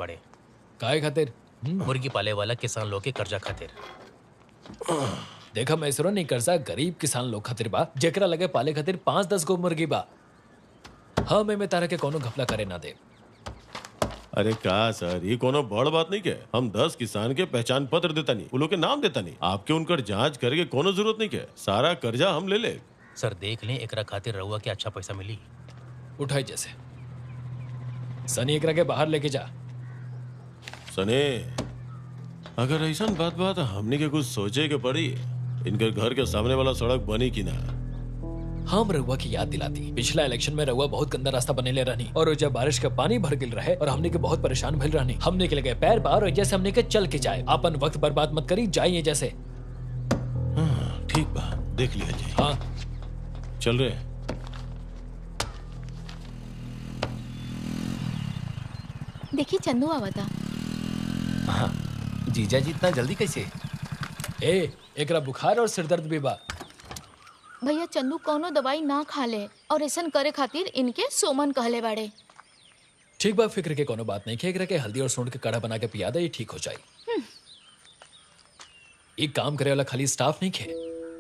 बड़े। काय खातिर? मुर्गी पाले वाला किसान लोग के कर्जा खातिर। देखा मैसरो नहीं कर्जा गरीब किसान लोग खातिर बा, जेकरा लगे पाले खातिर 5-10 गो मुर्गी बा। हाँ मैं तारा के कोनो घपला करे ना दे। अरे का सर, ये कोनो बड़ बात नहीं के। हम 10 किसान के पहचान पत्र देता नहीं, उन लोग के नाम देता नहीं। आपके उनकर जांच करके कोनो जरूरत नहीं के, सारा कर्जा हम ले ले। सर देख लें, एकरा खातिर रहुआ के अच्छा पैसा मिली। उठाई जैसे सनी एकरा के बाहर लेके जा। सने, अगर ऐसा बात हमने के कुछ सोचे के पड़ी। इनके घर के सामने वाला सड़क बनी कि ना? हम रहुआ की याद दिलाती, पिछला इलेक्शन में रहुआ बहुत गंदा रास्ता बनेले रहनी और जब बारिश का पानी भर गिल रहे और हमने के बहुत परेशान भइल रहनी। हमने के लगे पैर बाहर और जैसे हमने के चल के जाए। अपन वक्त बर्बाद मत करी, जाइए जैसे। हाँ, ठीक बा, देख लिया जी। हाँ चल रहे। देखिए चंदू आवता। हाँ, जीजा जी इतना जल्दी कैसे? एकरा बुखार और सिरदर्द भी बा। भैया चंदू कोनो दवाई ना खा ले और ऐसा करे खातिर इनके सोमन कहले बाड़े। ठीक बा, फिक्र के कोनो बात नहीं के। एकरा के हल्दी और सूंड के काढ़ा बना के पिया दे, ये ठीक हो जाए। एक काम करे वाला खाली स्टाफ नहीं खे,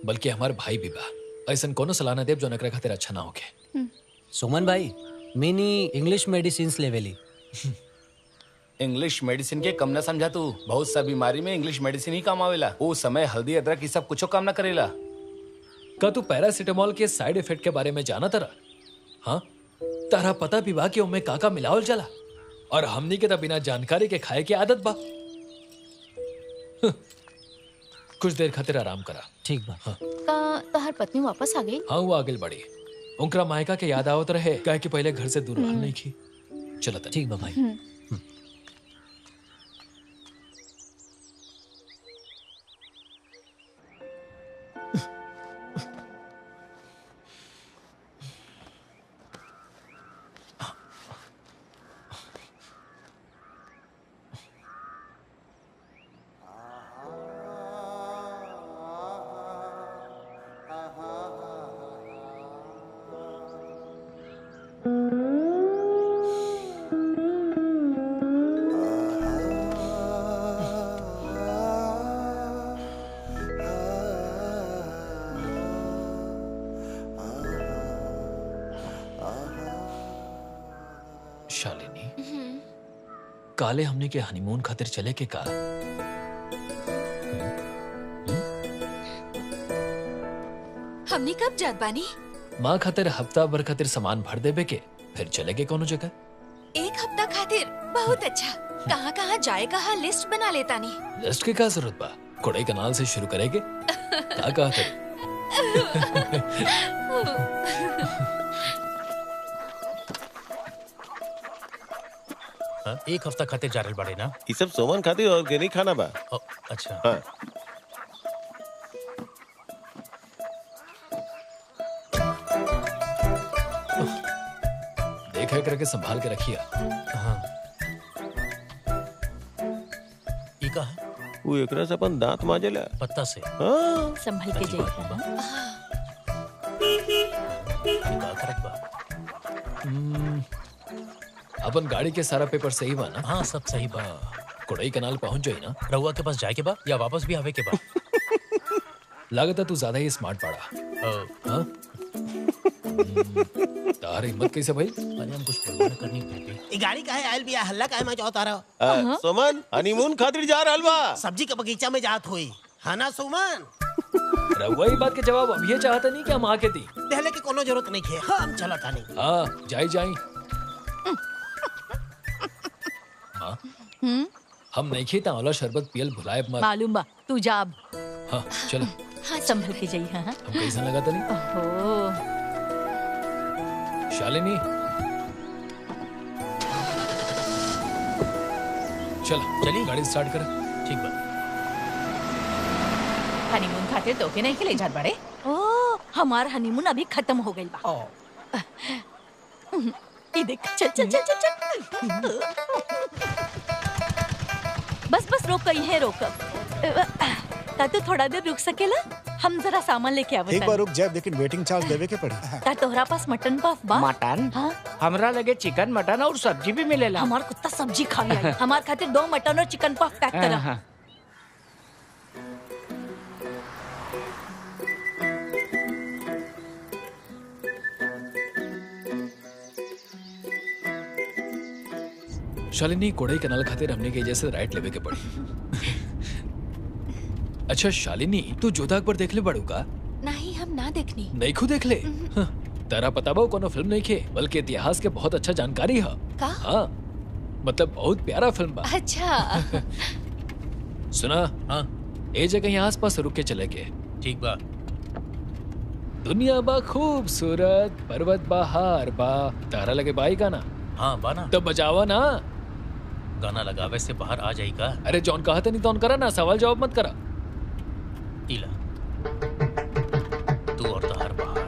बल्कि हमारे भाई भी बा। ऐसा कोनो सलाह ना देब जो एकरा खातिर अच्छा ना होके। सुमन भाई, मिनी इंग्लिश मेडिसिन लेवेली। इंग्लिश मेडिसिन के कम ना समझा तू। बहुत सा बीमारी में इंग्लिश मेडिसिन ही काम आवेला। वो समय हल्दी अदरक ये सब कुछो काम ना करेला। का तू पैरासिटामोल के साइड इफेक्ट के बारे में जाना तरा? हाँ, तारा पता भी बा कि उनमें काका मिलावल चला और हमनी के बिना जानकारी के खाए की आदत बा। कुछ देर खातिर आराम करा। ठीक बा। हाँ। का तहर पत्नी वापस आ गई? हाँ, वो आगे बढ़ी। उनका मायका के याद आवत रहे, कहे कि पहले घर से दूर रहल नहीं की। चला ठीक बा भाई। शालिनी, काले हमने के हनीमून खातिर चले के का? हमने कब जात बानी? माँ खातिर हफ्ता भर खातिर सामान भर देबे के, फिर चले के कोनो जगह। एक हफ्ता खातिर? बहुत अच्छा। कहाँ कहाँ जाए कहाँ लिस्ट बना लेता नी। लिस्ट के का जरूरत बा? कोड़ई कनाल से शुरू करेंगे। क्या कहा थे? एक हफ्ता खातिर जा रहल बड़े ना? ये सब सोमन खातिर ऑर्गेनिक खाना बा। अच्छा। हाँ। देखा करके संभाल के रखिए। हाँ। ये का है? वो एकरा से अपन दांत माजेला। पत्ता से? हाँ। संभल के जाइए। का करत बा? अपन गाड़ी के सारा पेपर सही बा ना? हाँ, सब सही बा। कोड़ई कनाल पहुंच जाई ना? रहुआ के पास जाए के बा या वापस भी आवे के बा? लागत तू ज्यादा ही स्मार्ट पड़ा। हाँ? तार हिम्मत कैसे भाई? अरे हम कुछ बोलना करनी पड़ती। ये गाड़ी काहे आयल बिया? हल्ला काहे मचा तारा? सोमन हनीमून खातिर जा रहल बा। सब्जी के बगीचा में जात होई, है ना सुमन? रहुआ ही बात के जवाब अब ये चाहता नहीं कि हम आके दी। देहले के कोनो जरूरत नहीं है। हाँ, हम चला तानी। हाँ, जाई। माँ, हम नहीं खाता वाला शरबत पियल भुलाए मत। मालूम बा, तू जाब। हाँ, चलो। हाँ, संभल के जाइए। हाँ, हम कैसा लगा था नहीं? ओहो। शालिनी, चल चली गाड़ी स्टार्ट कर। ठीक बा। हनीमून खातिर तो के नहीं के ले जात बड़े? ओ, हमार हनीमून अभी खत्म हो गई बा। ये देख, चल। बस रोक कहीं है रोक। ता तू थोड़ा देर रुक सकेला? हम जरा सामान लेके आवत। एक बार रुक जाए, लेकिन वेटिंग चार्ज देवे के पड़ी। ता तोहरा पास मटन पफ बा? मटन? हाँ। हमरा लगे चिकन मटन और सब्जी भी मिलेला। हमार कुत्ता सब्जी खा लिया। हमार खातिर 2 मटन और चिकन पफ पैक करा। हाँ। शालिनी कोड़ई कनाल खातिर हमने के जैसे राइट लेवे के पड़ी। अच्छा शालिनी, तू जोधा अकबर देख ले बड़ू का? नहीं, हम ना देखनी। नहीं खुद देख ले। हाँ, तेरा पता बा कोनो फिल्म नहीं खे, बल्कि इतिहास के बहुत अच्छा जानकारी है। का? हाँ, मतलब बहुत प्यारा फिल्म बा। अच्छा। सुना? हाँ ए जगह यहाँ आसपास रुक के चले के। ठीक बा। दुनिया बा खूबसूरत, पर्वत बहार बा, तारा लगे बाई गाना। हाँ बाना, तो बजावा ना। गाना लगावे से बाहर आ जाई का? अरे जॉन कहते नहीं तो करा ना, सवाल जवाब मत करा। इला तू और तहार बाहर।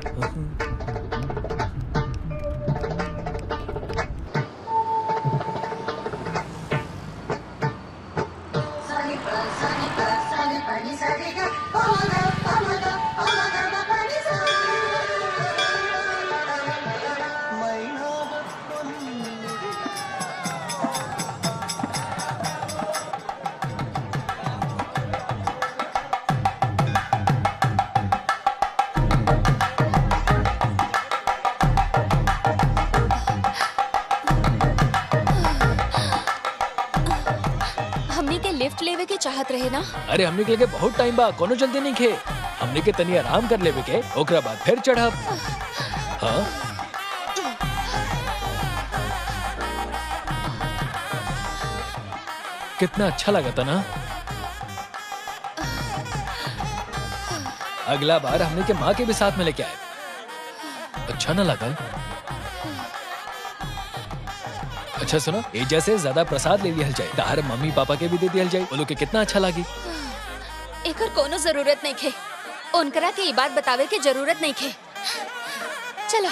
लिफ्ट लेवे के चाहत रहे ना। अरे हमने के लगे बहुत टाइम बा, कोनो जल्दी नहीं खे। हमने के तनी आराम कर लेवे के, ओकरा बाद फिर चढ़ब। हाँ कितना अच्छा लगा था ना। अगला बार हमने के माँ के भी साथ में लेके आए। अच्छा ना लगा? अच्छा सुनो, एजा से ज्यादा प्रसाद ले लिया जाए, तार मम्मी पापा के भी दे दिया जाए, बोलो कि कितना अच्छा लगी। एकर कोनो जरूरत नहीं खे, उनकरा के ई बात बतावे के जरूरत नहीं खे। चलो।